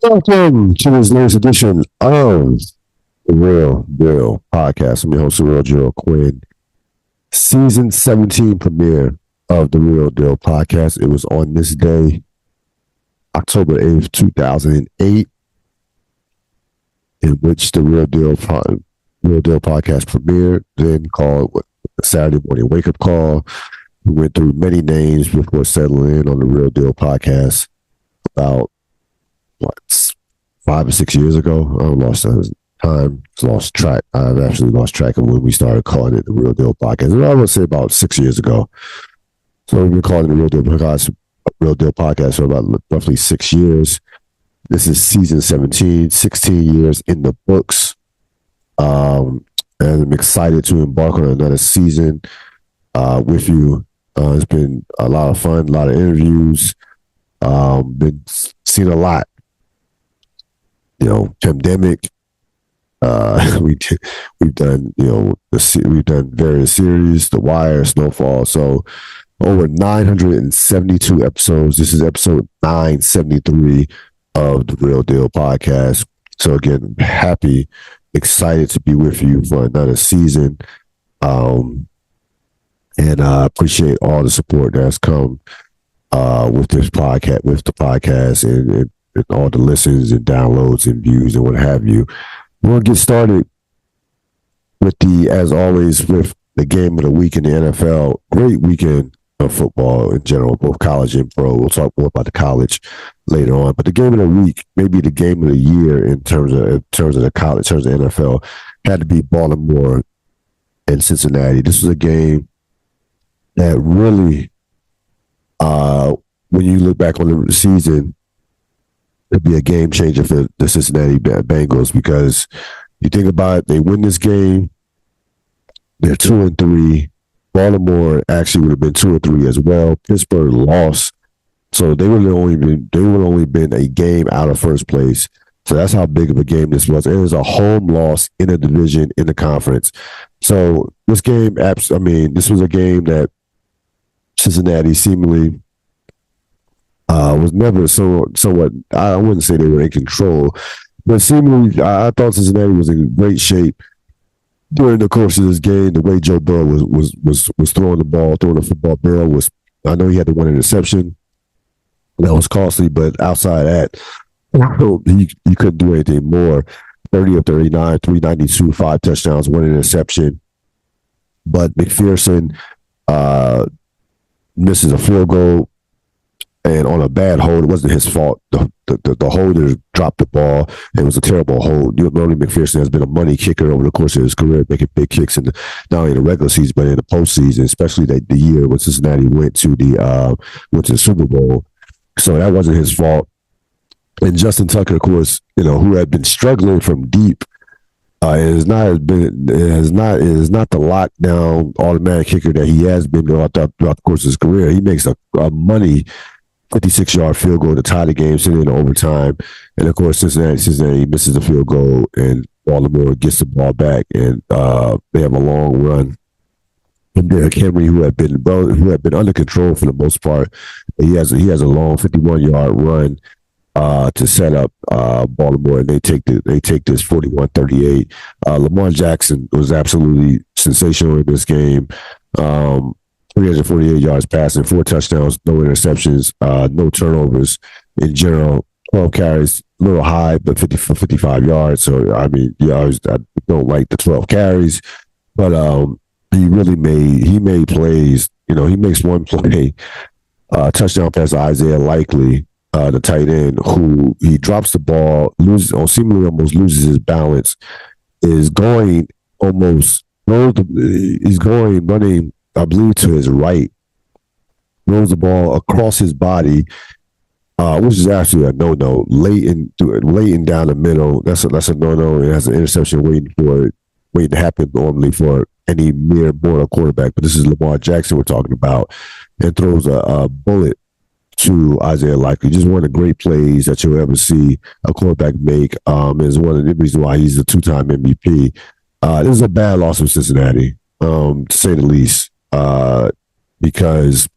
Welcome to this latest edition of the Real Deal Podcast. I'm your host, the Real Gerald Quinn. Season 17 premiere of the Real Deal Podcast. It was on this day, October 8th, 2008, in which the Real Deal Podcast premiered, then called the Saturday Morning Wake Up Call. We went through many names before settling in on the Real Deal Podcast about what, 5 or 6 years ago. I lost time, lost track. I've actually lost track of when we started calling it the Real Deal Podcast. I would say about 6 years ago. So we've been calling it the Real Deal Podcast for about roughly 6 years. This is season 17, 16 years in the books. And I'm excited to embark on another season with you. It's been a lot of fun, a lot of interviews. Been seen a lot. Pandemic. We've done we've done various series, The Wire, Snowfall. So over 972 episodes. This is episode 973 of the Real Deal Podcast. So again, happy, excited to be with you for another season. And I appreciate all the support that's come with this podcast, with the podcast, and all the listens and downloads and views and what have you. We'll get started with as always, with the game of the week in the NFL. Great weekend of football in general, both college and pro. We'll talk more about the college later on. But the game of the week, maybe the game of the year in terms of the college, in terms of NFL, had to be Baltimore and Cincinnati. This was a game that really, when you look back on the season, it'd be a game changer for the Cincinnati Bengals, because you think about it, they win this game, they're 2-3. Baltimore actually would have been 2-3 as well. Pittsburgh lost, so they would have only been a game out of first place. So that's how big of a game this was. It was a home loss in a division in the conference. So this game, this was a game that Cincinnati seemingly was never somewhat. I wouldn't say they were in control, but seemingly I thought Cincinnati was in great shape during the course of this game. The way Joe Burrow was throwing the ball, throwing the football. Burrow was. I know he had the one interception that was costly, but outside of that, he couldn't do anything more. 30 of 39, 392, 5 touchdowns, 1 interception. But McPherson misses a field goal, and on a bad hold. It wasn't his fault. The holder dropped the ball. It was a terrible hold. Normally McPherson has been a money kicker over the course of his career, making big kicks not only in the regular season but in the postseason, especially the year when Cincinnati went to the Super Bowl. So that wasn't his fault. And Justin Tucker, of course, who had been struggling from deep. It is not the lockdown automatic kicker that he has been throughout the course of his career. He makes a money 56-yard field goal to tie the game, sending it in overtime. And of course, Cincinnati misses a field goal, and Baltimore gets the ball back, and they have a long run from Derrick Henry, who had been under control for the most part. He has a long 51-yard run to set up Baltimore, and they take this 41-38. Lamar Jackson was absolutely sensational in this game. 348 yards passing, 4 touchdowns, no interceptions, no turnovers in general. 12 carries, a little high, but 55 yards. So I don't like the 12 carries, but he made plays. He makes one play, touchdown pass to Isaiah Likely, the tight end, who he drops the ball, seemingly almost loses his balance, is going running, I believe, to his right, throws the ball across his body, which is actually a no-no. Late down the middle, that's a no-no. It has an interception waiting to happen normally for any mere mortal quarterback. But this is Lamar Jackson we're talking about, and throws a bullet to Isaiah Likely. Just one of the great plays that you'll ever see a quarterback make. Is one of the reasons why he's a 2-time MVP. This is a bad loss for Cincinnati, to say the least, because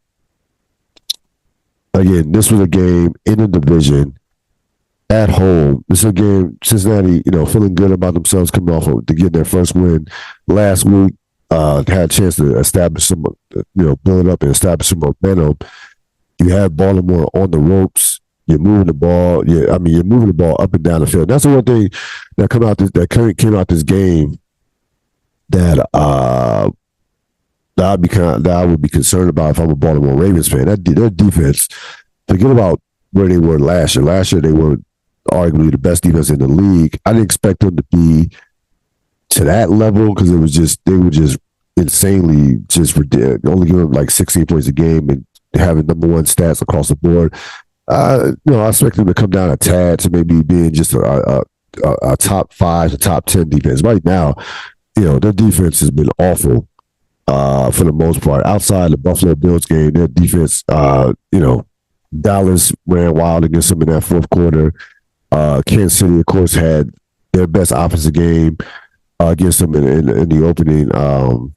again, this was a game in a division at home. This is a game Cincinnati, feeling good about themselves coming off of to get their first win last week. Had a chance to establish some, build up and establish some momentum. You have Baltimore on the ropes. You're moving the ball. You're moving the ball up and down the field. That's the one thing that came out this game that that I would be concerned about if I'm a Baltimore Ravens fan. Their defense. Forget about where they were last year. Last year they were arguably the best defense in the league. I didn't expect them to be to that level because they were just insanely just only giving like 16 points a game and having number one stats across the board. I expect them to come down a tad to maybe being just a top 5 to top 10 defense. Right now, their defense has been awful for the most part. Outside the Buffalo Bills game, their defense, Dallas ran wild against them in that fourth quarter. Kansas City, of course, had their best offensive game against them in the opening to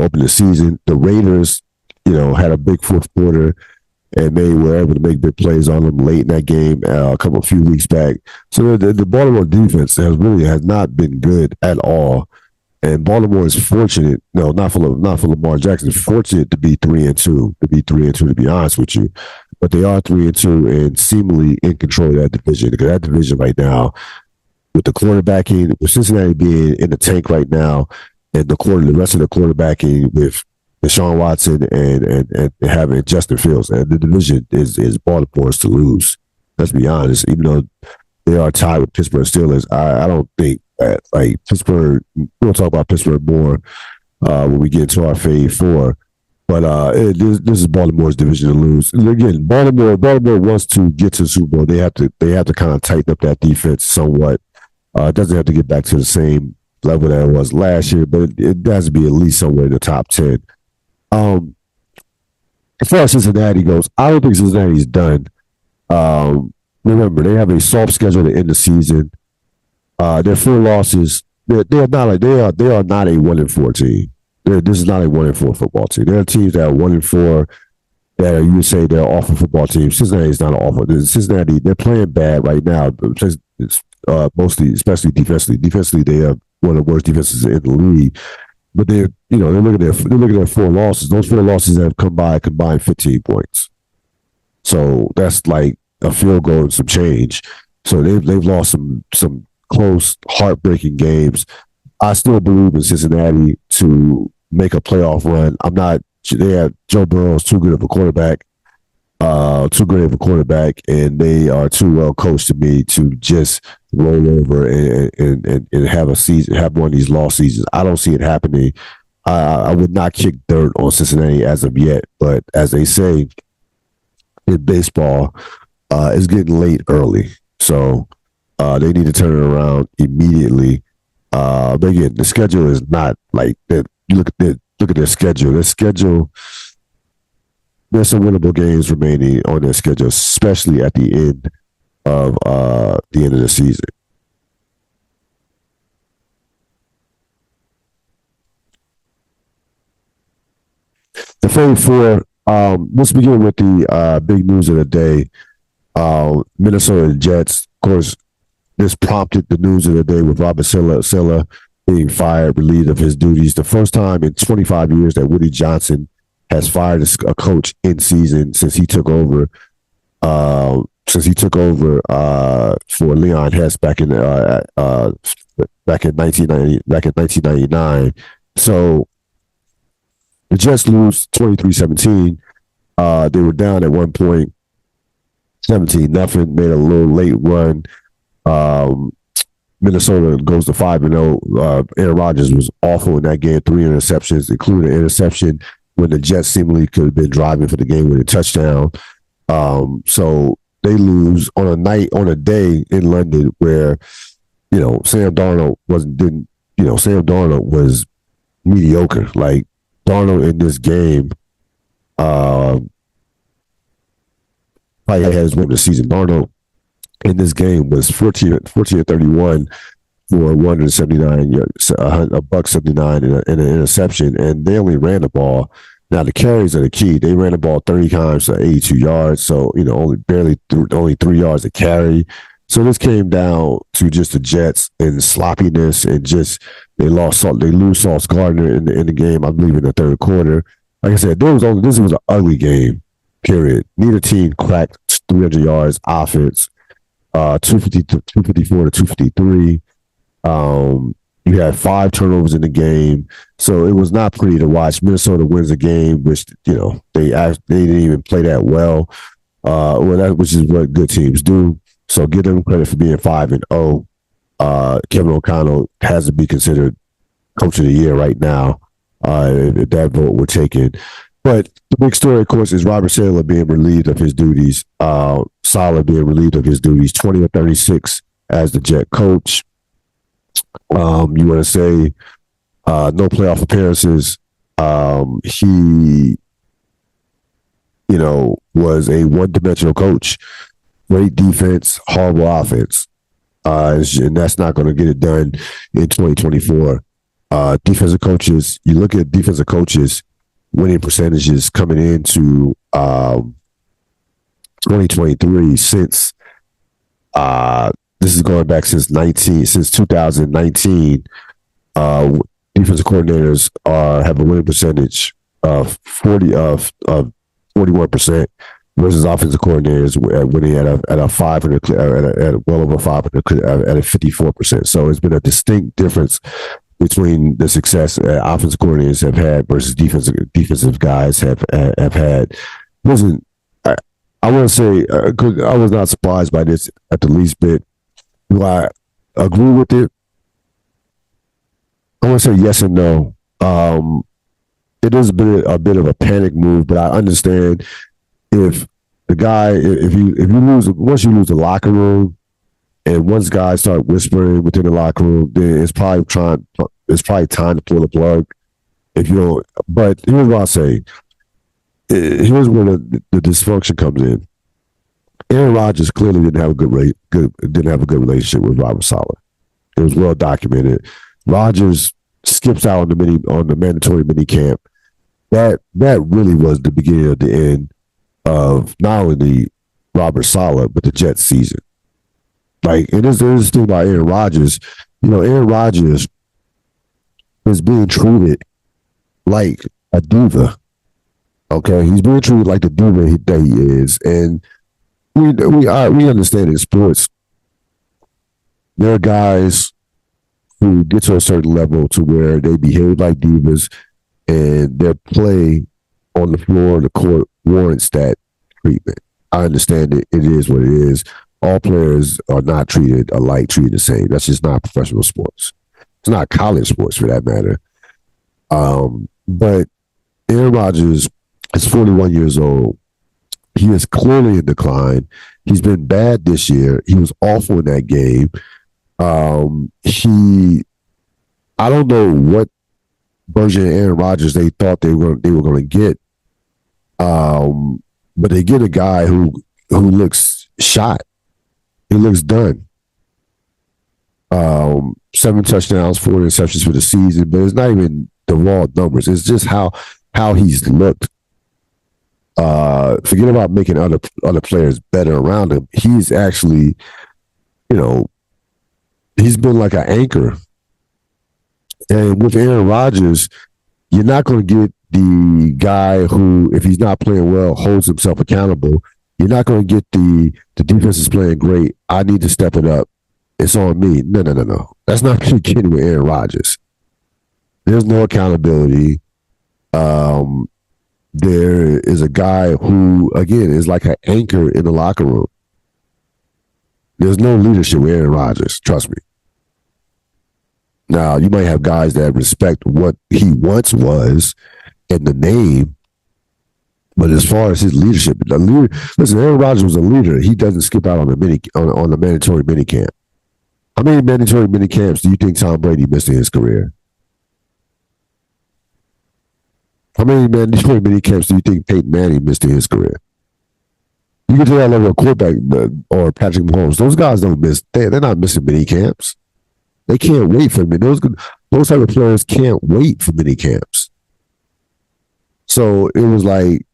open the season. The Raiders, had a big fourth quarter and were able to make big plays on them late in that game a few weeks back. So the Baltimore defense has not been good at all. And Baltimore is fortunate, not for Lamar Jackson, fortunate to be 3-2, to be honest with you. But they are 3-2 and seemingly in control of that division. Because that division right now, with the quarterbacking, with Cincinnati being in the tank right now, and the rest of the quarterbacking with Deshaun Watson and having Justin Fields, and the division is Baltimore's to lose. Let's be honest. Even though they are tied with Pittsburgh Steelers, I don't think that Pittsburgh. We'll talk about Pittsburgh more when we get into our Fave 4. But this is Baltimore's division to lose. And again, Baltimore wants to get to the Super Bowl. They have to kind of tighten up that defense somewhat. It doesn't have to get back to the same level that it was last year, but it has to be at least somewhere in the top 10. As far as Cincinnati goes, I don't think Cincinnati's done. Remember, they have a soft schedule to end the season. Their 4 losses, they are not a 1-4 team. This is not a 1-4 football team. There are teams that are 1-4 that you would say they're an awful football team. Cincinnati is not an awful. Cincinnati, they're playing bad right now. Mostly, especially defensively. Defensively, they have one of the worst defenses in the league. But they're looking at their 4 losses. Those 4 losses have come by combined 15 points. So that's like a field goal and some change. So they've lost some close, heartbreaking games. I still believe in Cincinnati to make a playoff run. They have Joe Burrow's too good of a quarterback, and they are too well coached to me to just roll over and have a season, have one of these lost seasons. I don't see it happening. I would not kick dirt on Cincinnati as of yet, but as they say in baseball, it's getting late early, so they need to turn it around immediately. But again, the schedule is not like that. Look at their schedule. There's some winnable games remaining on their schedule, especially at the end of the season. The Fave 4. Let's begin with the big news of the day. Minnesota Jets, of course. This prompted the news of the day with Robert Saleh being fired, relieved of his duties. The first time in 25 years that Woody Johnson has fired a coach in season since he took over. For Leon Hess back in 1999. So the Jets lose 23-17. They were down at one point, 17-0. Made a little late run. Minnesota goes to 5-0. Aaron Rodgers was awful in that game. 3 interceptions, including an interception when the Jets seemingly could have been driving for the game with a touchdown. So they lose on a day in London where, Sam Darnold was mediocre. Like Darnold in this game, probably had his win of the season. Darnold in this game was 14-31 for 179 yards, $179 and an interception, and they only ran the ball Now the carries are the key. They ran the ball 30 times for 82 yards, so only 3 yards a carry. So this came down to just the Jets and sloppiness and just they lose Sauce Gardner in the game. I believe in the third quarter. Like I said, this was an ugly game. Period. Neither team cracked 300 yards offense. 254 to 253. You had 5 turnovers in the game, so it was not pretty to watch. Minnesota wins a game, which they didn't even play that well. Which is what good teams do. So give them credit for being 5-0. Kevin O'Connell has to be considered coach of the year right now. If that vote were taken. But the big story, of course, is Robert Saleh being relieved of his duties. Saleh being relieved of his duties, 20 of 36 as the Jet coach. You want to say no playoff appearances. He, was a one-dimensional coach. Great defense, horrible offense. And that's not going to get it done in 2024. Defensive coaches, you look at defensive coaches, winning percentages coming into 2023 since this is going back since 2019. Defensive coordinators have a winning percentage of 41% versus offensive coordinators winning at a 500 at well over 500 at a 54%. So it's been a distinct difference between the success offensive coordinators have had versus defensive guys have had. Listen, I want to say I was not surprised by this at the least bit. Do I agree with it? I want to say yes and no. It is a bit of a panic move, but I understand if the guy, if you once you lose the locker room, and once guys start whispering within the locker room, then it's probably time to pull the plug. If you don't, but here's what I say. Here's where the dysfunction comes in. Aaron Rodgers clearly didn't have a good relationship with Robert Saleh. It was well documented. Rodgers skips out on the mandatory mini camp. That really was the beginning of the end of not only the Robert Saleh but the Jets season. Like, and there's this thing about Aaron Rodgers. Aaron Rodgers is being treated like a diva. Okay, he's being treated like the diva that he is, and we understand in sports there are guys who get to a certain level to where they behave like divas, and their play on the floor of the court warrants that treatment. I understand it. It is what it is. All players are not treated alike, treated the same. That's just not professional sports. It's not college sports for that matter. But Aaron Rodgers is 41 years old. He is clearly in decline. He's been bad this year. He was awful in that game. I don't know what version of Aaron Rodgers they thought they were going to get. But they get a guy who looks shot. He looks done. 7 touchdowns, 4 interceptions for the season, but it's not even the raw numbers. It's just how he's looked. Forget about making other players better around him. He's actually, he's been like an anchor. And with Aaron Rodgers, you're not going to get the guy who, if he's not playing well, holds himself accountable. You're not going to get the defense is playing great. I need to step it up. It's on me. No. That's not what you're getting with Aaron Rodgers. There's no accountability. There is a guy who, again, is like an anchor in the locker room. There's no leadership with Aaron Rodgers. Trust me. Now, you might have guys that respect what he once was in the name, but as far as his leadership, listen, Aaron Rodgers was a leader. He doesn't skip out on the mandatory mini camp. How many mandatory mini camps do you think Tom Brady missed in his career? How many mandatory mini camps do you think Peyton Manning missed in his career? You can tell that level of quarterback or Patrick Mahomes. Those guys don't miss. They're not missing mini camps. They can't wait for them. Those type of players can't wait for mini camps. So it was like,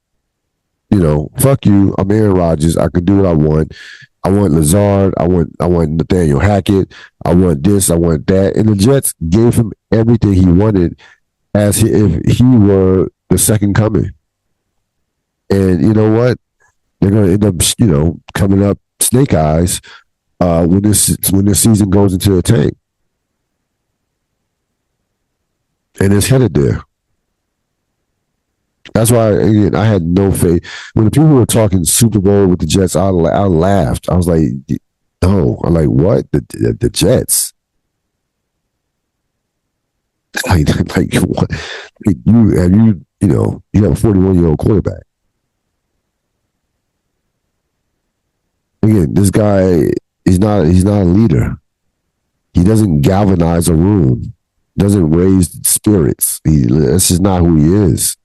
fuck you. I'm Aaron Rodgers. I can do what I want. I want Lazard. I want Nathaniel Hackett. I want this. I want that. And the Jets gave him everything he wanted if he were the second coming. And you know what? They're going to end up, coming up snake eyes when this season goes into the tank, and it's headed there. That's why again, I had no faith when the people were talking Super Bowl with the Jets. I laughed. I was like, no. I'm like, what? The Jets? Like what? Like, you have a 41-year-old quarterback. Again, this guy he's not a leader. He doesn't galvanize a room. Doesn't raise spirits. That's just not who he is.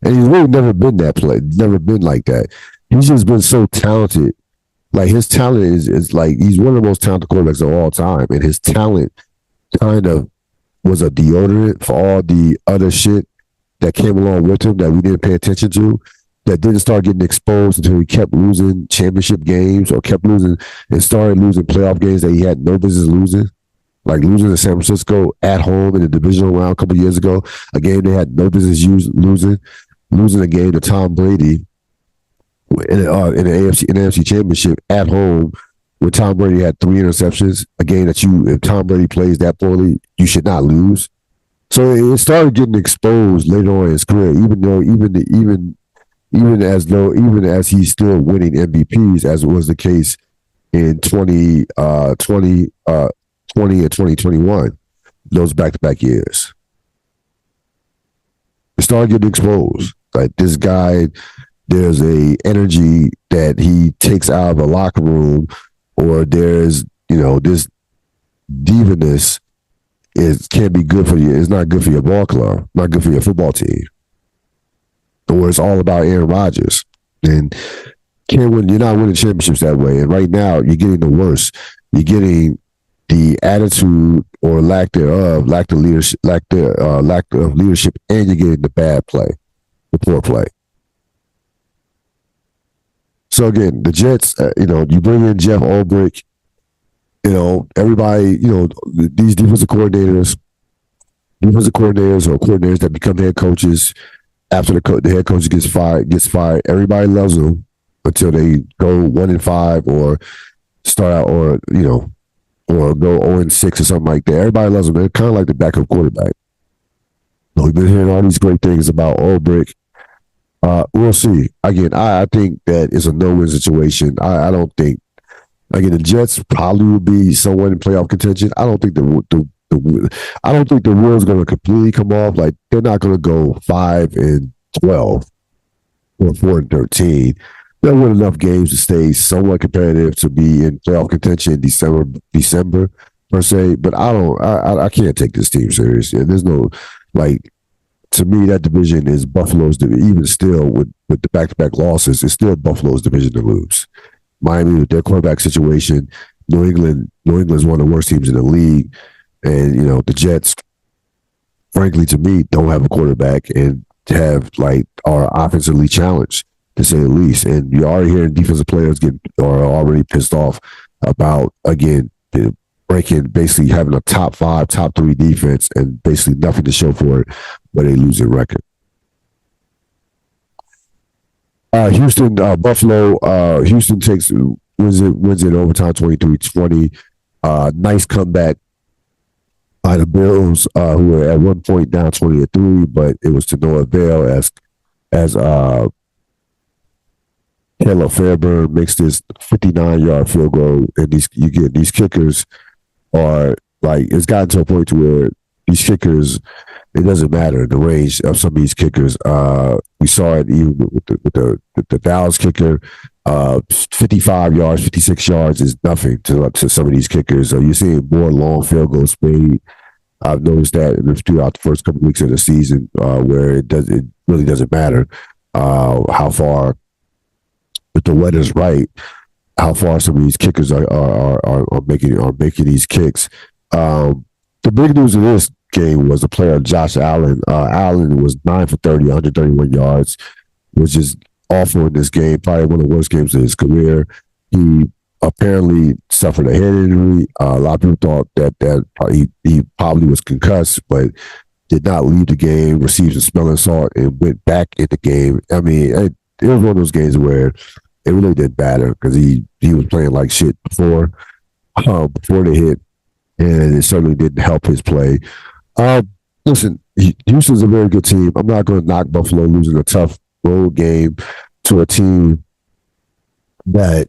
And he's really never been that play, never been like that. He's just been so talented. Like his talent is like he's one of the most talented quarterbacks of all time. And his talent kind of was a deodorant for all the other shit that came along with him that we didn't pay attention to, that didn't start getting exposed until he kept losing championship games or kept losing and started losing playoff games that he had no business losing. Like losing to San Francisco at home in the divisional round a couple of years ago, a game they had no business losing a game to Tom Brady in the AFC Championship at home, where Tom Brady had 3 interceptions. A game that if Tom Brady plays that poorly, you should not lose. So it started getting exposed later on in his career, even as he's still winning MVPs, as was the case in 2020 and 2021, those back-to-back years. It started getting exposed. Like this guy, there's a energy that he takes out of a locker room, or there's, this divaness can't be good for you. It's not good for your ball club, not good for your football team. Or it's all about Aaron Rodgers. And you're not winning championships that way. And right now, you're getting the worst. You're getting the attitude or lack thereof, lack of leadership, and you're getting the bad play, the poor play. So again, the Jets, you bring in Jeff Ulbrich, everybody, these defensive coordinators or coordinators that become head coaches after the head coach gets fired. Everybody loves them until they go 1-5 or start out or go 0-6 or something like that. Everybody loves them. They're kind of like the backup quarterback. We've been hearing all these great things about Ulbrich. We'll see. Again, I think that it's a no-win situation. I don't think. Again, the Jets probably will be somewhat in playoff contention. I don't think the wheel's going to completely come off. Like they're not going to go 5-12 or 4-13. They'll win enough games to stay somewhat competitive to be in playoff contention in December per se. But I can't take this team serious. Yeah, there's no to me that division is Buffalo's division. Even still with the back-to-back losses, it's still Buffalo's division to lose. Miami with their quarterback situation, New England is one of the worst teams in the league, and the Jets, frankly, to me, don't have a quarterback and are offensively challenged, to say the least. And you're already hearing defensive players are already pissed off about, again, basically having a top 5, top 3 defense and basically nothing to show for it, but a losing record. Houston, Buffalo. Houston wins it overtime 23-20. Nice comeback by the Bills, who were at one point down 20-3, but it was to no avail as Caleb Fairburn makes this 59-yard field goal, and these kickers are it's gotten to a point to where these kickers, it doesn't matter the range of some of these kickers. We saw it even with the Dallas kicker. 55 yards, 56 yards is nothing to some of these kickers. You're seeing more long field goals made. I've noticed that throughout the first couple of weeks of the season, where it really doesn't matter how far, if the weather's right, how far some of these kickers are making these kicks. The big news of this game was the player Josh Allen. Allen was 9 for 30, 131 yards, was just awful in this game. Probably one of the worst games of his career. He apparently suffered a head injury. A lot of people thought that he probably was concussed, but did not leave the game, received some smelling salt, and went back in the game. I mean, it was one of those games where it really didn't matter because he was playing like shit before they hit, and it certainly didn't help his play. Listen, Houston's a very good team. I'm not going to knock Buffalo losing a tough road game to a team that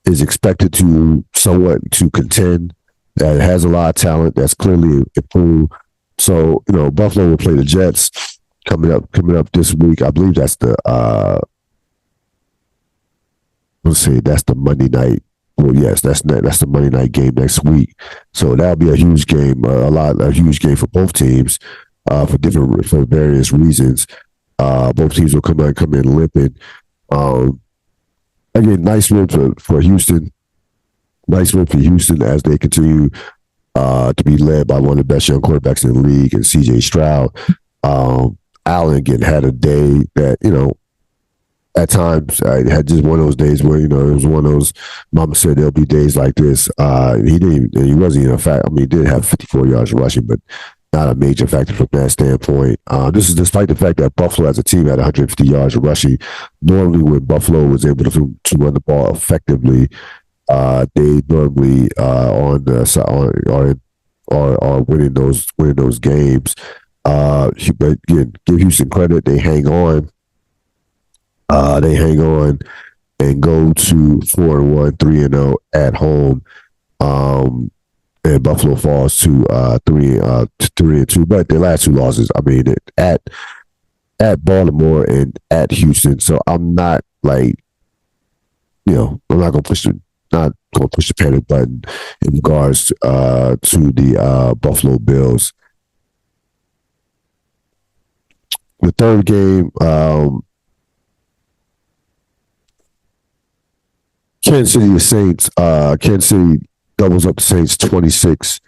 is expected to somewhat to contend, that has a lot of talent, that's clearly improved. So, Buffalo will play the Jets coming up this week. I believe that's the that's the Monday night. Well, yes, that's the Monday night game next week. So that'll be a huge game, a huge game for both teams, for various reasons. Both teams will come in limping. Again, nice win for Houston. Nice win for Houston as they continue to be led by one of the best young quarterbacks in the league, and C.J. Stroud. Allen again had a day that at times I had just one of those days where it was one of those. Mama said there'll be days like this. He wasn't even a fact. I mean, he did have 54 yards rushing, but not a major factor from that standpoint. This is despite the fact that Buffalo as a team had 150 yards of rushing. Normally, when Buffalo was able to run the ball effectively, they normally are winning those games. But again, give Houston credit; they hang on. And go to 4-1, 3-0 at home. And Buffalo falls to 3-2. But their last two losses, I mean, at Baltimore and at Houston. So I'm not I'm not going to push the panic button in regards to the Buffalo Bills. The third game, Kansas City, the Saints. Kansas City doubles up the Saints 26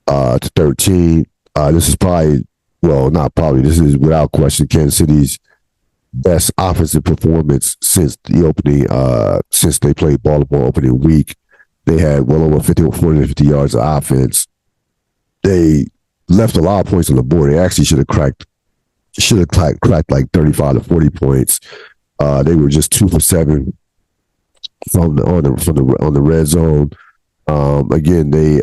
to 13. This is this is without question Kansas City's best offensive performance since they played Baltimore opening week. They had well over 450 yards of offense. They left a lot of points on the board. They actually should have cracked like 35 to 40 points. They were just 2 for 7 on the red zone. Again, they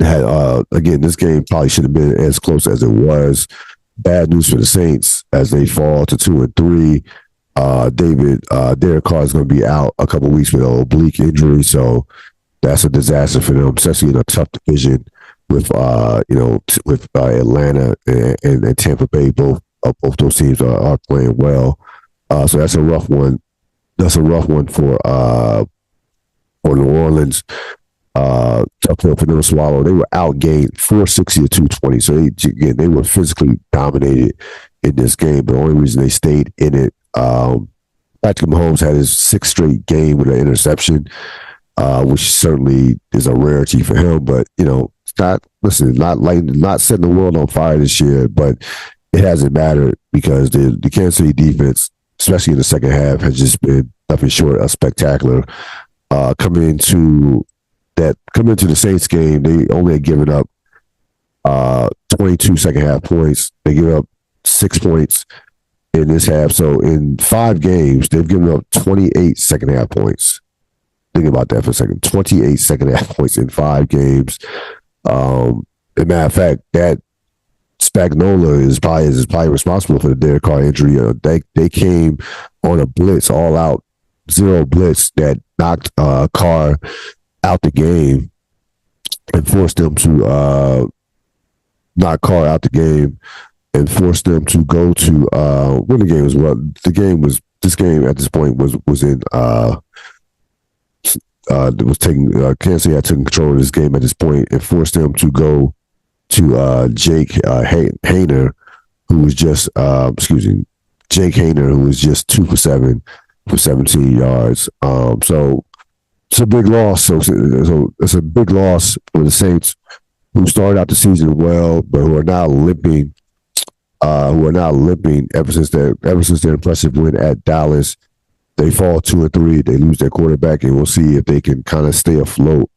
had this game probably should have been as close as it was. Bad news for the Saints as they fall to 2-3. Derek Carr is going to be out a couple of weeks with an oblique injury, so that's a disaster for them, especially in a tough division with Atlanta and Tampa Bay. Both those teams are playing well. So that's a rough one. That's a rough one for New Orleans. Tough for them to swallow. They were outgained 460 to 220. So they were physically dominated in this game. But the only reason they stayed in it, Patrick Mahomes had his 6th straight game with an interception, which certainly is a rarity for him. But it's not setting the world on fire this year. But it hasn't mattered because the Kansas City defense, especially in the second half, has just been nothing short of spectacular. Coming into the Saints game, they only had given up 22 second half points. They gave up 6 points in this half. So in 5 games, they've given up 28 second half points. Think about that for a second. 28 second half points in 5 games. As a matter of fact, that Spagnuolo is probably responsible for the Derek Carr injury. They came on a blitz, all out, 0 blitz that knocked Carr out the game and forced them to knock Carr out the game and forced them to go to when the game was this game at this point was in was taking Kansas City had taken control of this game at this point and forced them to go to Jake Haener, who was just Jake Haener, who was just 2 for 7 for 17 yards. So it's a big loss. So it's a big loss for the Saints, who started out the season well, but who are now limping. Ever since their impressive win at Dallas. They fall 2-3. They lose their quarterback, and we'll see if they can kind of stay afloat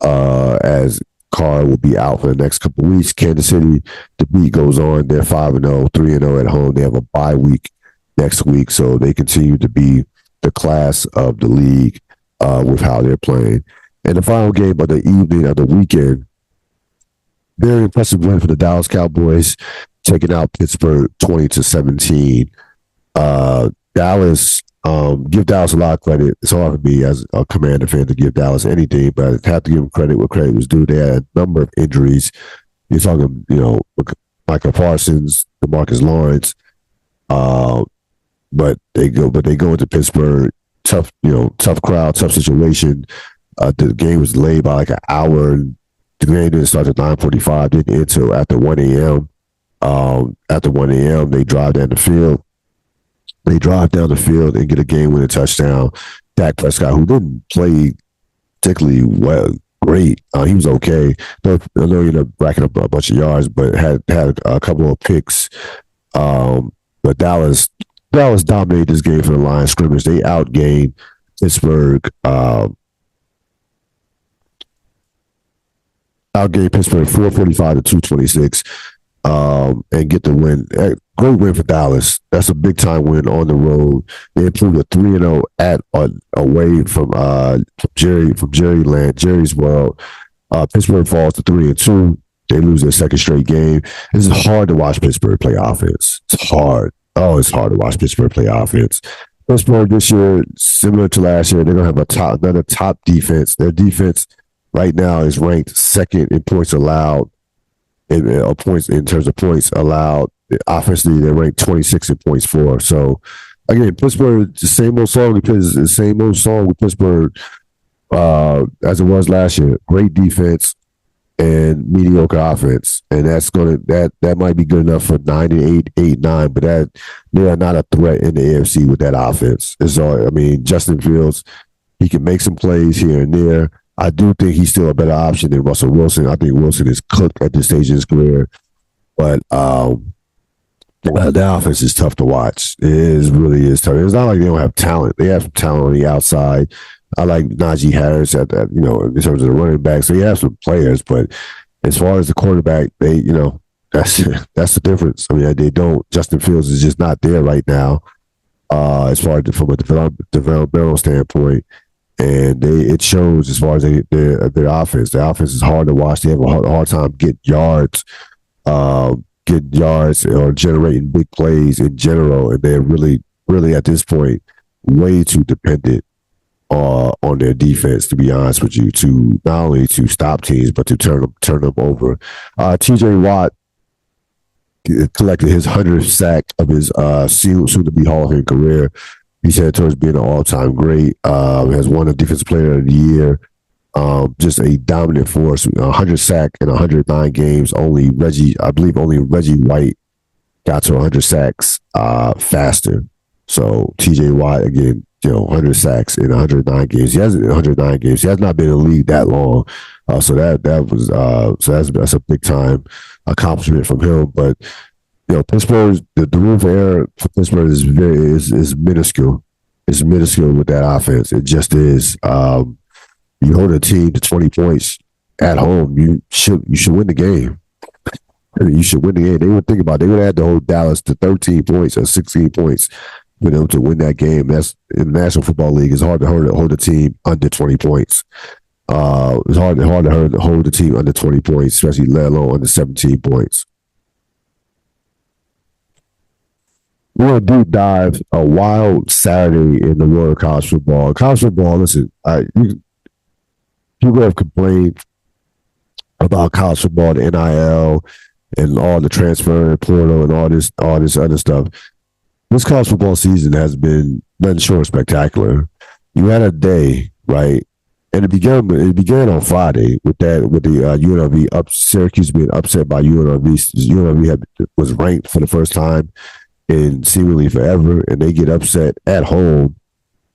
as Carr will be out for the next couple of weeks. Kansas City, the beat goes on. They're 5-0, 3-0 at home. They have a bye week next week, so they continue to be the class of the league with how they're playing. And the final game of the evening of the weekend, very impressive win for the Dallas Cowboys, taking out Pittsburgh 20-17. Dallas, give Dallas a lot of credit. It's hard for me as a Commander fan to give Dallas anything, but I have to give them credit where credit was due. They had a number of injuries. You're talking, Micah Parsons, DeMarcus Lawrence, but they go into Pittsburgh, tough crowd, tough situation. The game was delayed by like an hour. The game didn't start at 9:45, didn't end until after 1 a.m. After 1 a.m., they drive down the field. They drive down the field and get a game-winning touchdown. Dak Prescott, who didn't play particularly well, great. He was okay. I know he ended up racking up a bunch of yards, but had a couple of picks. But Dallas dominated this game for the line scrimmage. They outgained Pittsburgh. Outgained Pittsburgh 445-226. And get the win. Great win for Dallas. That's a big time win on the road. They improved to 3-0 away from Jerry's world. Pittsburgh falls to 3-2. They lose their second straight game. This is hard to watch Pittsburgh play offense. It's hard. Oh, it's hard to watch Pittsburgh play offense. Pittsburgh this year, similar to last year, they're gonna have another top defense. Their defense right now is ranked second in points allowed. In terms of points allowed. Offensively, they're ranked 26 in points for. So, again, Pittsburgh, the same old song with Pittsburgh as it was last year. Great defense and mediocre offense, and that might be good enough for 9-8, 8-9, but they are not a threat in the AFC with that offense. Justin Fields, he can make some plays here and there. I do think he's still a better option than Russell Wilson. I think Wilson is cooked at this stage in his career. But the offense is tough to watch. Really is tough. It's not like they don't have talent. They have some talent on the outside. I like Najee Harris in terms of the running backs. So they have some players, but as far as the quarterback, that's the difference. They don't. Justin Fields is just not there right now. As far as from a developmental standpoint. And it shows as far as their offense. Their offense is hard to watch. They have a hard time getting yards or generating big plays in general. And they're really, really at this point way too dependent on their defense, to be honest with you, to not only to stop teams but to turn them over. T.J. Watt collected his 100th sack of his soon-to-be Hall of Fame career. He's headed towards being an all-time great. Has won a Defensive Player of the Year. Just a dominant force. 100 sack in 109 games. I believe only Reggie White got to 100 sacks faster. So T.J. Watt again, 100 sacks in 109 games. He hasn't in 109 games. He has not been in the league that long. So that's a big time accomplishment from him. But Pittsburgh, the room for error for Pittsburgh is minuscule. It's minuscule with that offense. It just is. You hold a team to 20 points at home, you should win the game. You should win the game. They would think about it. They would have had to hold Dallas to 13 points or 16 points for them to win that game. That's in the National Football League. It's hard to hold a team under 20 points. It's hard to hold a team under 20 points, especially let alone under 17 points. We're going to deep dive a wild Saturday in the world of college football. College football, listen, people have complained about college football, the NIL, and all the transfer portal and all this other stuff. This college football season has been nothing short of spectacular. You had a day, right? And it began on Friday with the UNLV Syracuse being upset by UNLV. UNLV was ranked for the first time in seemingly forever, and they get upset at home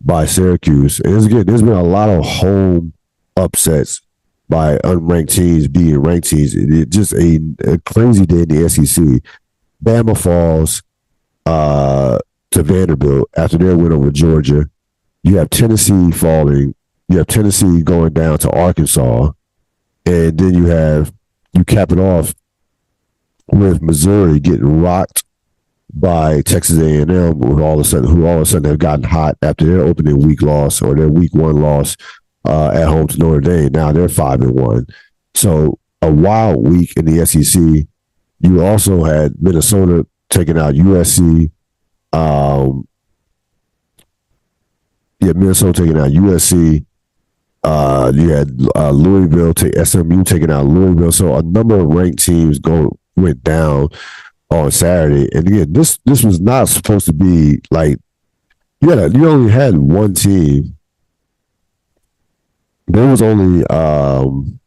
by Syracuse. And there's been a lot of home upsets by unranked teams beating ranked teams. It's just a crazy day in the SEC. Bama falls to Vanderbilt after their win over Georgia. You have Tennessee falling. You have Tennessee going down to Arkansas, and then you cap it off with Missouri getting rocked by Texas A&M, who all of a sudden have gotten hot after their opening week loss or their week one loss at home to Notre Dame. Now they're 5-1. So a wild week in the SEC. You also had Minnesota taking out USC. Minnesota taking out USC. You had Louisville SMU taking out Louisville. So a number of ranked teams went down on Saturday. And again, this was not supposed to be like you only had one team. There was only one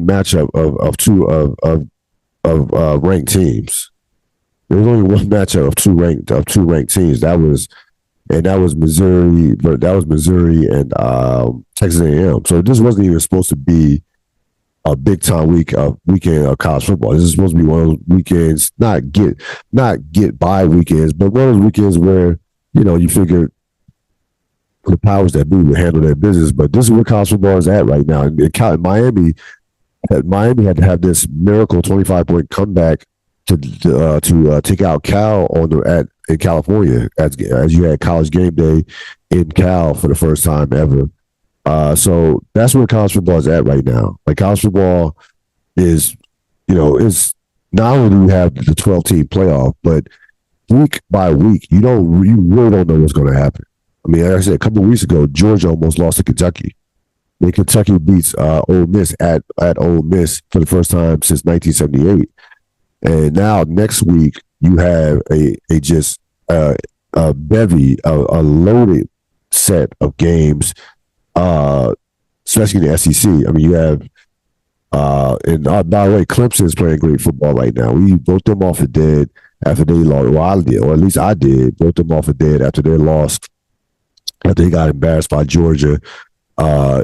matchup of two ranked teams. There was only one matchup of two ranked teams. That was Missouri, but that was Missouri and Texas A&M. So this wasn't even supposed to be a big time weekend of college football. This is supposed to be one of those weekends, not get by weekends, but one of those weekends where you figure the powers that be would handle their business. But this is where college football is at right now. And Miami had to have this miracle 25-point comeback to take out Cal in California as you had College Game Day in Cal for the first time ever. So that's where college football is at right now. Like college football is not only do you have the 12-team playoff, but week by week you really don't know what's going to happen. I mean, like I said, a couple of weeks ago, Georgia almost lost to Kentucky. Then Kentucky beats Ole Miss at Ole Miss for the first time since 1978. And now next week you have a bevy, a loaded set of games, especially in the SEC. I mean, you have, and by the way, Clemson is playing great football right now. We wrote them off the dead after they lost. Well, I did, or at least I did, wrote them off the dead after they lost. After they got embarrassed by Georgia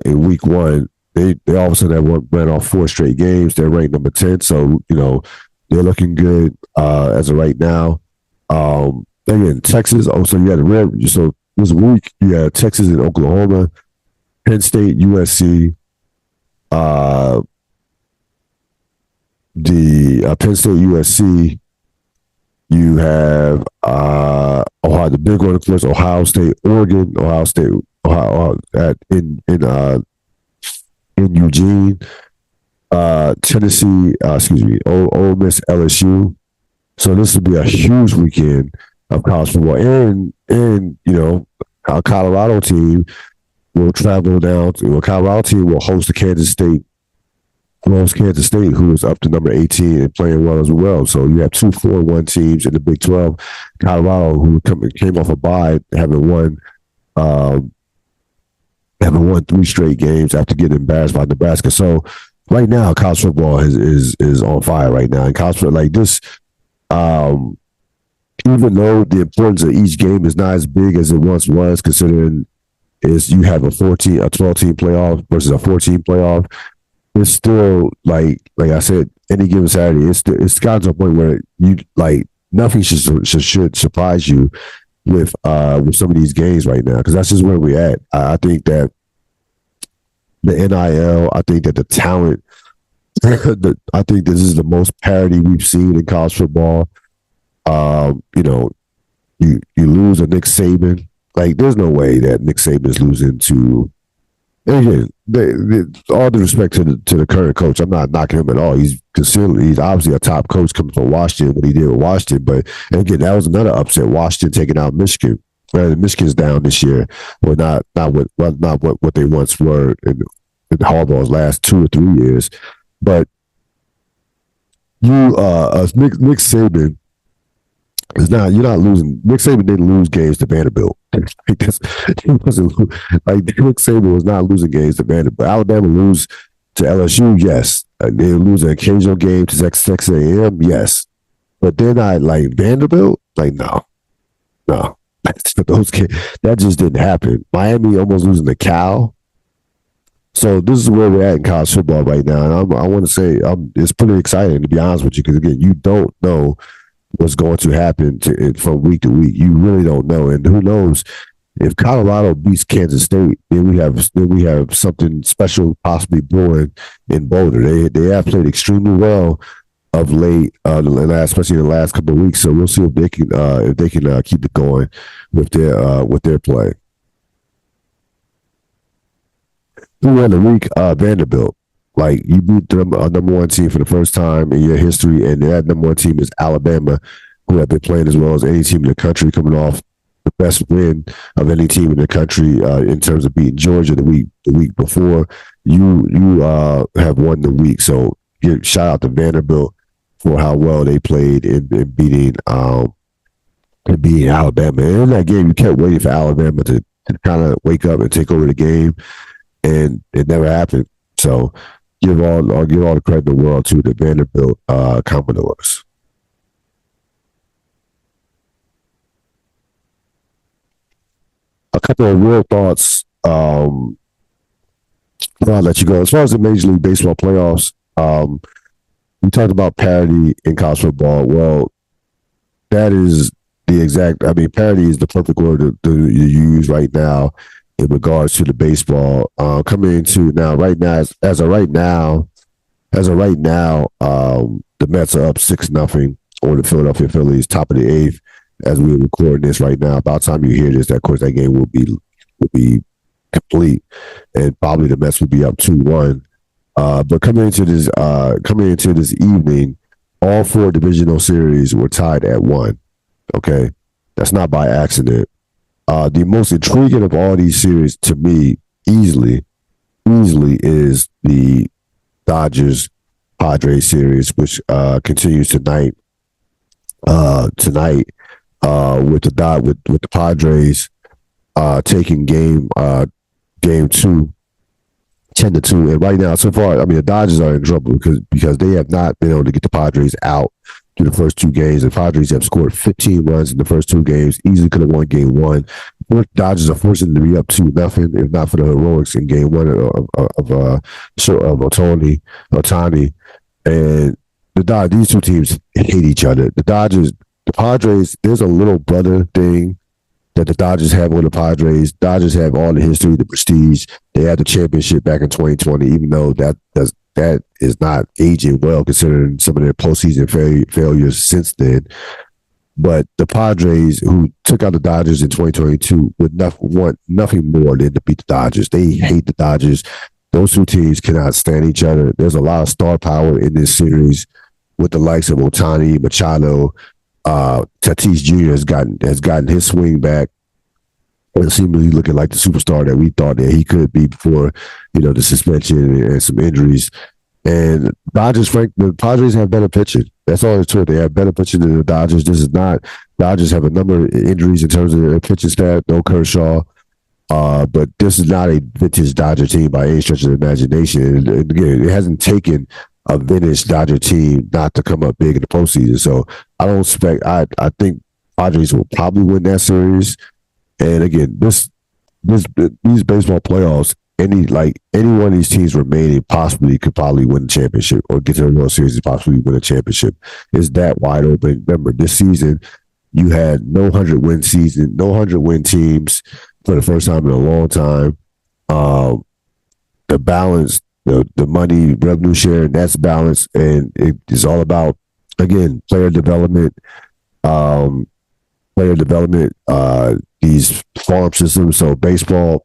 in week one. They all of a sudden ran off 4 straight games. They're ranked number 10, so they're looking good as of right now. Again, Texas. Also, you had so this week you had Texas and Oklahoma, Penn State, USC. The Penn State, USC. You have Ohio, the big one, of course, Ohio State, Oregon, Ohio in Eugene, Tennessee, Ole Miss, LSU. So this would be a huge weekend of college football, and our Colorado team will travel down. Colorado team will host Kansas State, who is up to number 18 and playing well as well. So you have 2 4-1 teams in the Big 12. Colorado, who came off a bye, having won 3 straight games after getting embarrassed by Nebraska. So right now, college football is on fire right now. And college football like this, even though the importance of each game is not as big as it once was, considering you have a 12-team playoff versus a 14 playoff. It's still like I said, any given Saturday, it's gotten to a point where you nothing should surprise you with some of these games right now, because that's just where we're at. I think that the NIL, I think that the talent, I think this is the most parity we've seen in college football. You lose a Nick Saban. Like, there's no way that Nick Saban is losing to. And again, all due respect to the current coach, I'm not knocking him at all. He's obviously a top coach coming from Washington, what he did with Washington. But again, that was another upset. Washington taking out Michigan. Michigan's down this year, or not what they once were in Harbaugh's last 2 or 3 years. But Nick Saban you're not losing. Nick Saban didn't lose games to Vanderbilt. Nick Saban was not losing games to Vanderbilt. Alabama lose to LSU, yes. They lose an occasional game to Texas A&M, yes. But they're not like Vanderbilt. Like, no. Those kids, that just didn't happen. Miami almost losing to Cal. So this is where we're at in college football right now, and I want to say it's pretty exciting, to be honest with you, because again, you don't know what's going to happen from week to week. You really don't know, and who knows if Colorado beats Kansas State, then we have something special possibly brewing in Boulder. They have played extremely well of late, especially in the last couple of weeks. So we'll see if they can keep it going with their play. Who won the week? Vanderbilt. Like, you beat the number one team for the first time in your history, and that number one team is Alabama, who have been playing as well as any team in the country, coming off the best win of any team in the country in terms of beating Georgia the week before. You have won the week, so shout out to Vanderbilt for how well they played in beating Alabama. And in that game, you kept waiting for Alabama to kind of wake up and take over the game, and it never happened. So I'll give all the credit in the world to the Vanderbilt Commodores. A couple of real thoughts. I'll let you go. As far as the Major League Baseball playoffs, we talked about parity in college football. Well, that is the exact. I mean, parity is the perfect word to use right now in regards to the baseball coming into now. Right now, as of right now, the Mets are up 6-0 over the Philadelphia Phillies, top of the eighth. As we're recording this right now, about time you hear this, of course, that game will be complete, and probably the Mets will be up 2-1. But coming into this evening, all four divisional series were tied at 1. Okay, that's not by accident. The most intriguing of all these series to me, easily, is the Dodgers Padres series, which continues tonight. With the Padres taking game 2, 10-2, and right now so far, I mean, the Dodgers are in trouble because they have not been able to get the Padres out through the first 2 games. The Padres have scored 15 runs in the first 2 games. Easily could have won game 1. The Dodgers are forcing them to be up 2-0 if not for the heroics in game 1 of Ohtani, and these two teams hate each other. The Padres, there's a little brother thing that the Dodgers have with the Padres. Dodgers have all the history, the prestige. They had the championship back in 2020, even though that is not aging well considering some of their postseason failures since then. But the Padres, who took out the Dodgers in 2022, would want nothing more than to beat the Dodgers. They hate the Dodgers. Those two teams cannot stand each other. There's a lot of star power in this series with the likes of Ohtani, Machado. Tatis Jr. has gotten his swing back and seemingly looking like the superstar that we thought that he could be before, the suspension and some injuries. And the Padres have better pitching. That's all it's true. They have better pitching than the Dodgers. Dodgers have a number of injuries in terms of their pitching staff. No Kershaw. But this is not a vintage Dodger team by any stretch of the imagination. And again, it hasn't taken a vintage Dodger team not to come up big in the postseason. So I don't expect. I think Padres will probably win that series. And again, these baseball playoffs, any one of these teams remaining could probably win the championship or get to the World Series and possibly win a championship. It's that wide open. Remember, this season you had no 100-win season, no 100-win teams for the first time in a long time. The balance. The money, revenue share, that's balanced, and it's all about, again, player development, these farm systems. So baseball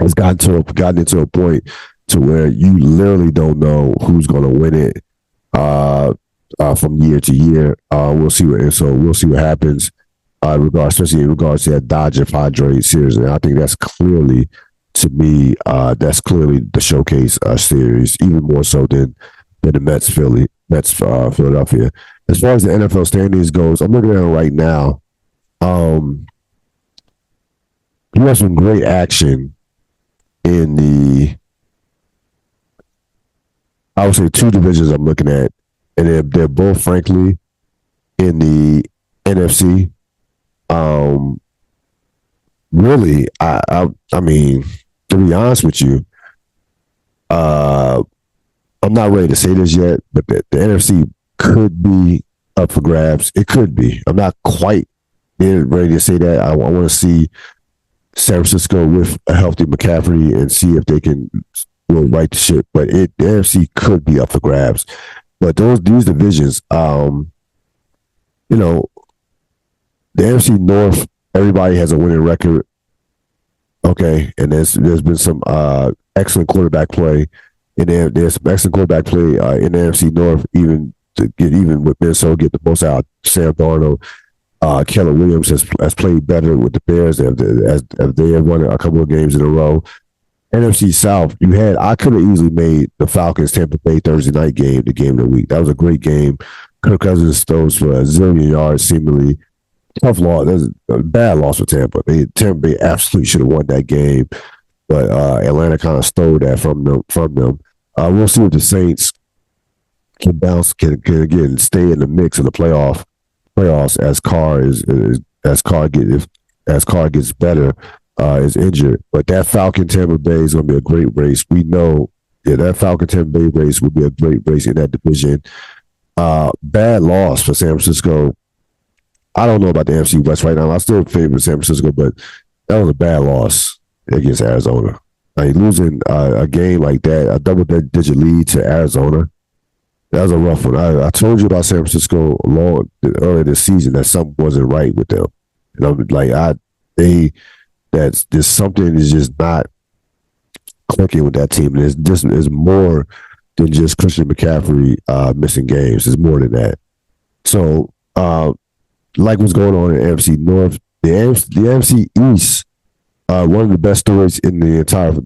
has gotten into a point to where you literally don't know who's going to win it from year to year. We'll see what happens especially in regards to that Dodger Padres series, and I think that's clearly. To me, that's clearly the showcase series, even more so than the Mets Philadelphia. As far as the NFL standings goes, I'm looking at it right now. You have some great action in I would say 2 divisions I'm looking at, and they're both, frankly, in the NFC. Um, really, I mean, to be honest with you, uh, I'm not ready to say this yet, but the NFC could be up for grabs. It could be. I'm not quite ready to say that. I want to see San Francisco with a healthy McCaffrey and see if they can right the ship. But the NFC could be up for grabs. But these divisions, you know, the NFC North, everybody has a winning record. Okay, and there's been some excellent quarterback play, and there's some excellent quarterback play in the NFC North, even to get even with Minnesota, get the most out. Sam Darnold, Keller Williams has played better with the Bears as they have won a couple of games in a row. NFC South, I could have easily made the Falcons Tampa Bay Thursday night game the game of the week. That was a great game. Kirk Cousins throws for a zillion yards, seemingly. Tough loss. That's a bad loss for Tampa. Tampa Bay absolutely should have won that game, but Atlanta kind of stole that from them. We'll see if the Saints can bounce, can again stay in the mix of the playoffs as Carr gets better, is injured. But that Falcon Tampa Bay is going to be a great race. We know, that Falcon Tampa Bay race will be a great race in that division. Bad loss for San Francisco. I don't know about the NFC West right now. I still favor San Francisco, but that was a bad loss against Arizona. Like losing a game like that, a double-digit lead to Arizona, that was a rough one. I told you about San Francisco earlier this season that something wasn't right with them. And I'm like, there's something is just not clicking with that team. And it's more than just Christian McCaffrey missing games. It's more than that. So, like what's going on in the NFC North, the NFC East, one of the best stories in the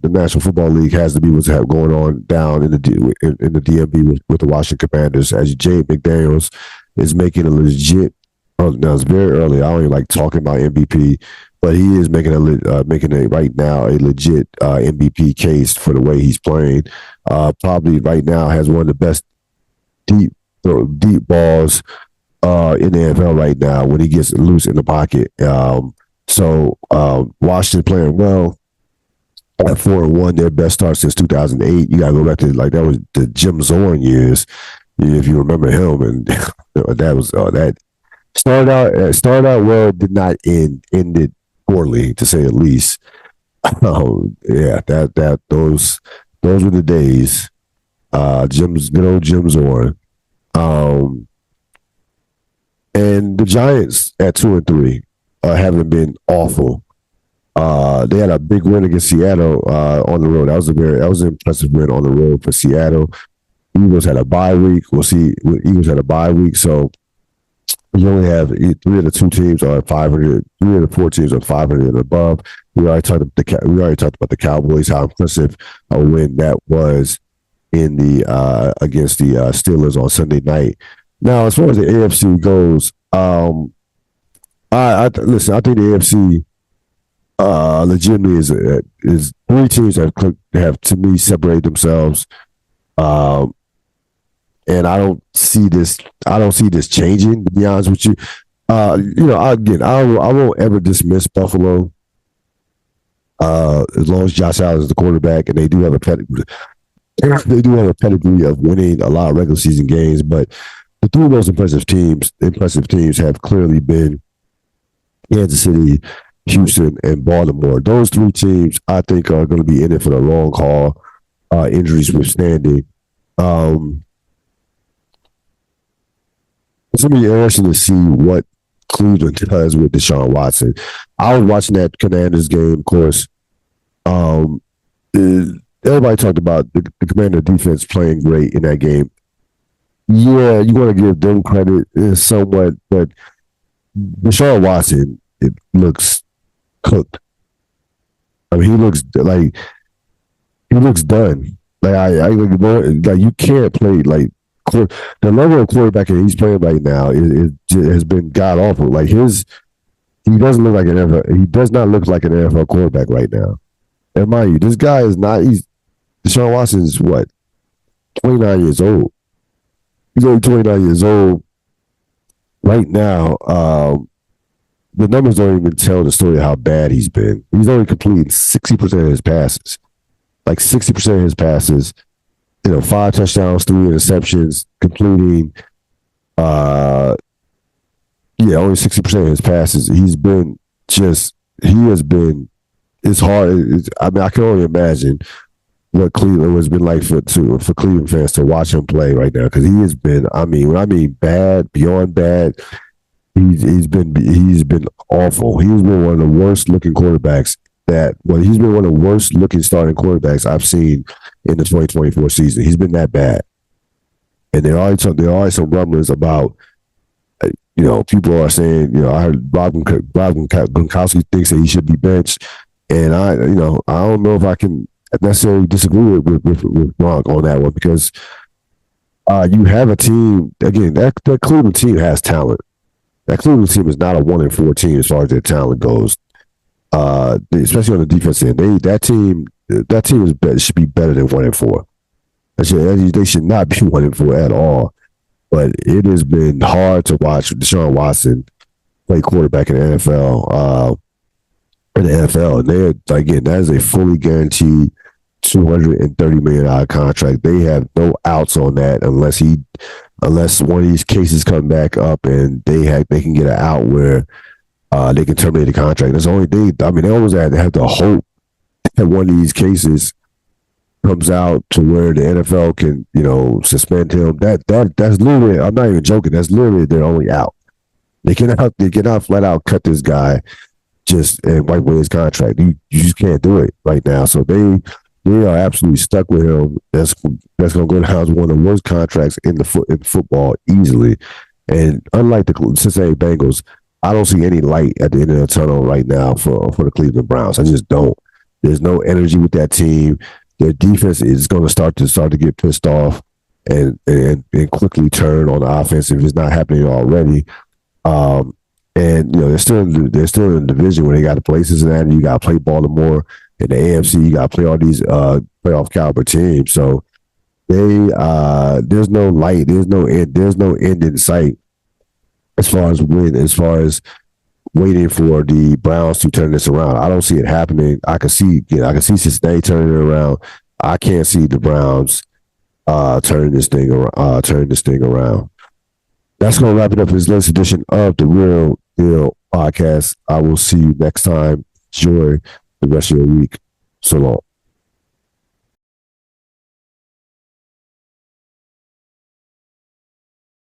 National Football League has to be what's going on down in the DMV with the Washington Commanders, as Jay McDaniels is making a legit. Now it's very early. I don't even like talking about MVP, but he is making right now a legit MVP case for the way he's playing. Probably right now has one of the best deep balls in the NFL right now when he gets loose in the pocket. Washington playing well at 4-1, their best start since 2008. You got to go back to that was the Jim Zorn years, if you remember him, and that was that started out well, did not ended poorly to say the least. Yeah, those were the days. Good old Jim Zorn. And the Giants at 2-3 haven't been awful. They had a big win against Seattle on the road. That was an impressive win on the road for Seattle. Eagles had a bye week. We'll see. Eagles had a bye week, so you only have 3 of the 2 teams are 500. 3 of the 4 teams are 500 and above. We already talked about the Cowboys, how impressive a win that was in the against the Steelers on Sunday night. Now, as far as the AFC goes, listen. I think the AFC legitimately is 3 teams that have to me separated themselves, and I don't see this changing. To be honest with you, I won't ever dismiss Buffalo as long as Josh Allen is the quarterback, and they do have a pedigree. They do have a pedigree of winning a lot of regular season games, but the 3 most impressive teams have clearly been Kansas City, Houston, and Baltimore. Those 3 teams, I think, are going to be in it for the long haul, injuries withstanding. It's going to be interesting to see what Cleveland does with Deshaun Watson. I was watching that Commanders game, of course. Everybody talked about the Commander defense playing great in that game. Yeah, you want to give them credit somewhat, but Deshaun Watson, it looks cooked. I mean, he looks done. You can't play the level of quarterback that he's playing right now has been god awful. He doesn't look like an NFL. He does not look like an NFL quarterback right now. And mind you, this guy is not. Deshaun Watson is what, 29 years old. He's only 29 years old. right now, the numbers don't even tell the story of how bad he's been. He's only completed 60% of his passes. Like 60% of his passes, 5 touchdowns, 3 interceptions, completing uh yeah, only 60% of his passes. He has been it's hard. I mean, I can only imagine what Cleveland has been like for Cleveland fans to watch him play right now, because he has been. I mean, when I mean bad, beyond bad, he's been awful. He's been one of the worst looking quarterbacks he's been one of the worst looking starting quarterbacks I've seen in the 2024 season. He's been that bad, and there are some rumblings about. People are saying, I heard Rob Gronkowski thinks that he should be benched, and I don't know if I can necessarily disagree with Gronk on that one, because you have a team again. That Cleveland team has talent. That Cleveland team is not a 1-4 team as far as their talent goes. Especially on the defense end, that team should be better than 1-4. They should not be 1-4 at all. But it has been hard to watch Deshaun Watson play quarterback in the NFL. And that is a fully guaranteed $230 million contract. They have no outs on that unless one of these cases come back up and they can get an out where they can terminate the contract. That's the only thing. I mean, they always have to hope that one of these cases comes out to where the NFL can, suspend him. That's literally. I'm not even joking. That's literally their only out. They cannot flat out cut this guy and wipe away his contract. You just can't do it right now. So they are absolutely stuck with him. That's going to go down as one of the worst contracts in football easily. And unlike the Cincinnati Bengals, I don't see any light at the end of the tunnel right now for the Cleveland Browns. I just don't. There's no energy with that team. Their defense is going to start to get pissed off and quickly turn on the offense if it's not happening already. And they're still in the division where they got to play Cincinnati. You got to play Baltimore. In the AFC, you got to play all these playoff caliber teams. So there's no light. There's no end in sight as far as waiting for the Browns to turn this around. I don't see it happening. I can see Cincinnati turning it around. I can't see the Browns turning this thing around. That's going to wrap it up for this latest edition of the Real Deal Podcast. I will see you next time. Enjoy the rest of your week. So long.